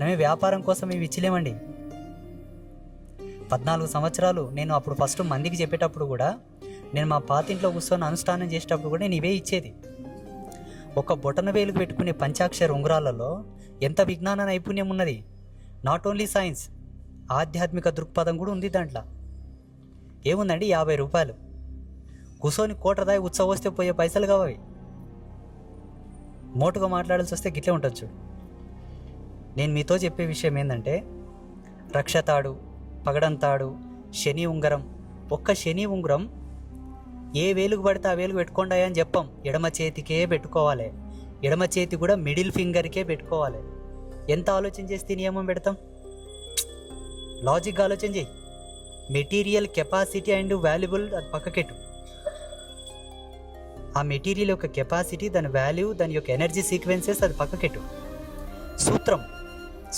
మనమే వ్యాపారం కోసం ఇవి ఇచ్చలేమండి. 14 సంవత్సరాలు నేను అప్పుడు ఫస్ట్ మందికి చెప్పేటప్పుడు కూడా, నేను మా పాతింట్లో కూర్చొని అనుష్ఠానం చేసేటప్పుడు కూడా నేను ఇవే ఇచ్చేది. ఒక బొటన వేలుకు పెట్టుకునే పంచాక్షర ఉంగరాలలో ఎంత విజ్ఞాన నైపుణ్యం ఉన్నది. నాట్ ఓన్లీ సైన్స్, ఆధ్యాత్మిక దృక్పథం కూడా ఉంది దాంట్లో. ఏముందండి, 50 రూపాయలు కూర్చొని కోటదాయి ఉత్సవం వస్తే పోయే పైసలు కావవి. మోటుగా మాట్లాడాల్సి వస్తే గిట్లే ఉండొచ్చు. నేను మీతో చెప్పే విషయం ఏంటంటే, రక్షతాడు, పగడంతాడు, శని ఉంగరం. ఒక్క శని ఉంగరం ఏ వేలుకు పడితే ఆ వేలుకు పెట్టుకోండి అని చెప్పాం. ఎడమ చేతికే పెట్టుకోవాలి. ఎడమ చేతి కూడా మిడిల్ ఫింగర్కే పెట్టుకోవాలి. ఎంత ఆలోచన చేస్తే నియమం పెడతాం? లాజిక్గా ఆలోచన చేయి. మెటీరియల్ కెపాసిటీ అండ్ వాల్యుబుల్ అది పక్కకెట్టు. ఆ మెటీరియల్ యొక్క కెపాసిటీ, దాని వాల్యూ, దాని యొక్క ఎనర్జీ సీక్వెన్సెస్ అది పక్కకెట్టు. సూత్రం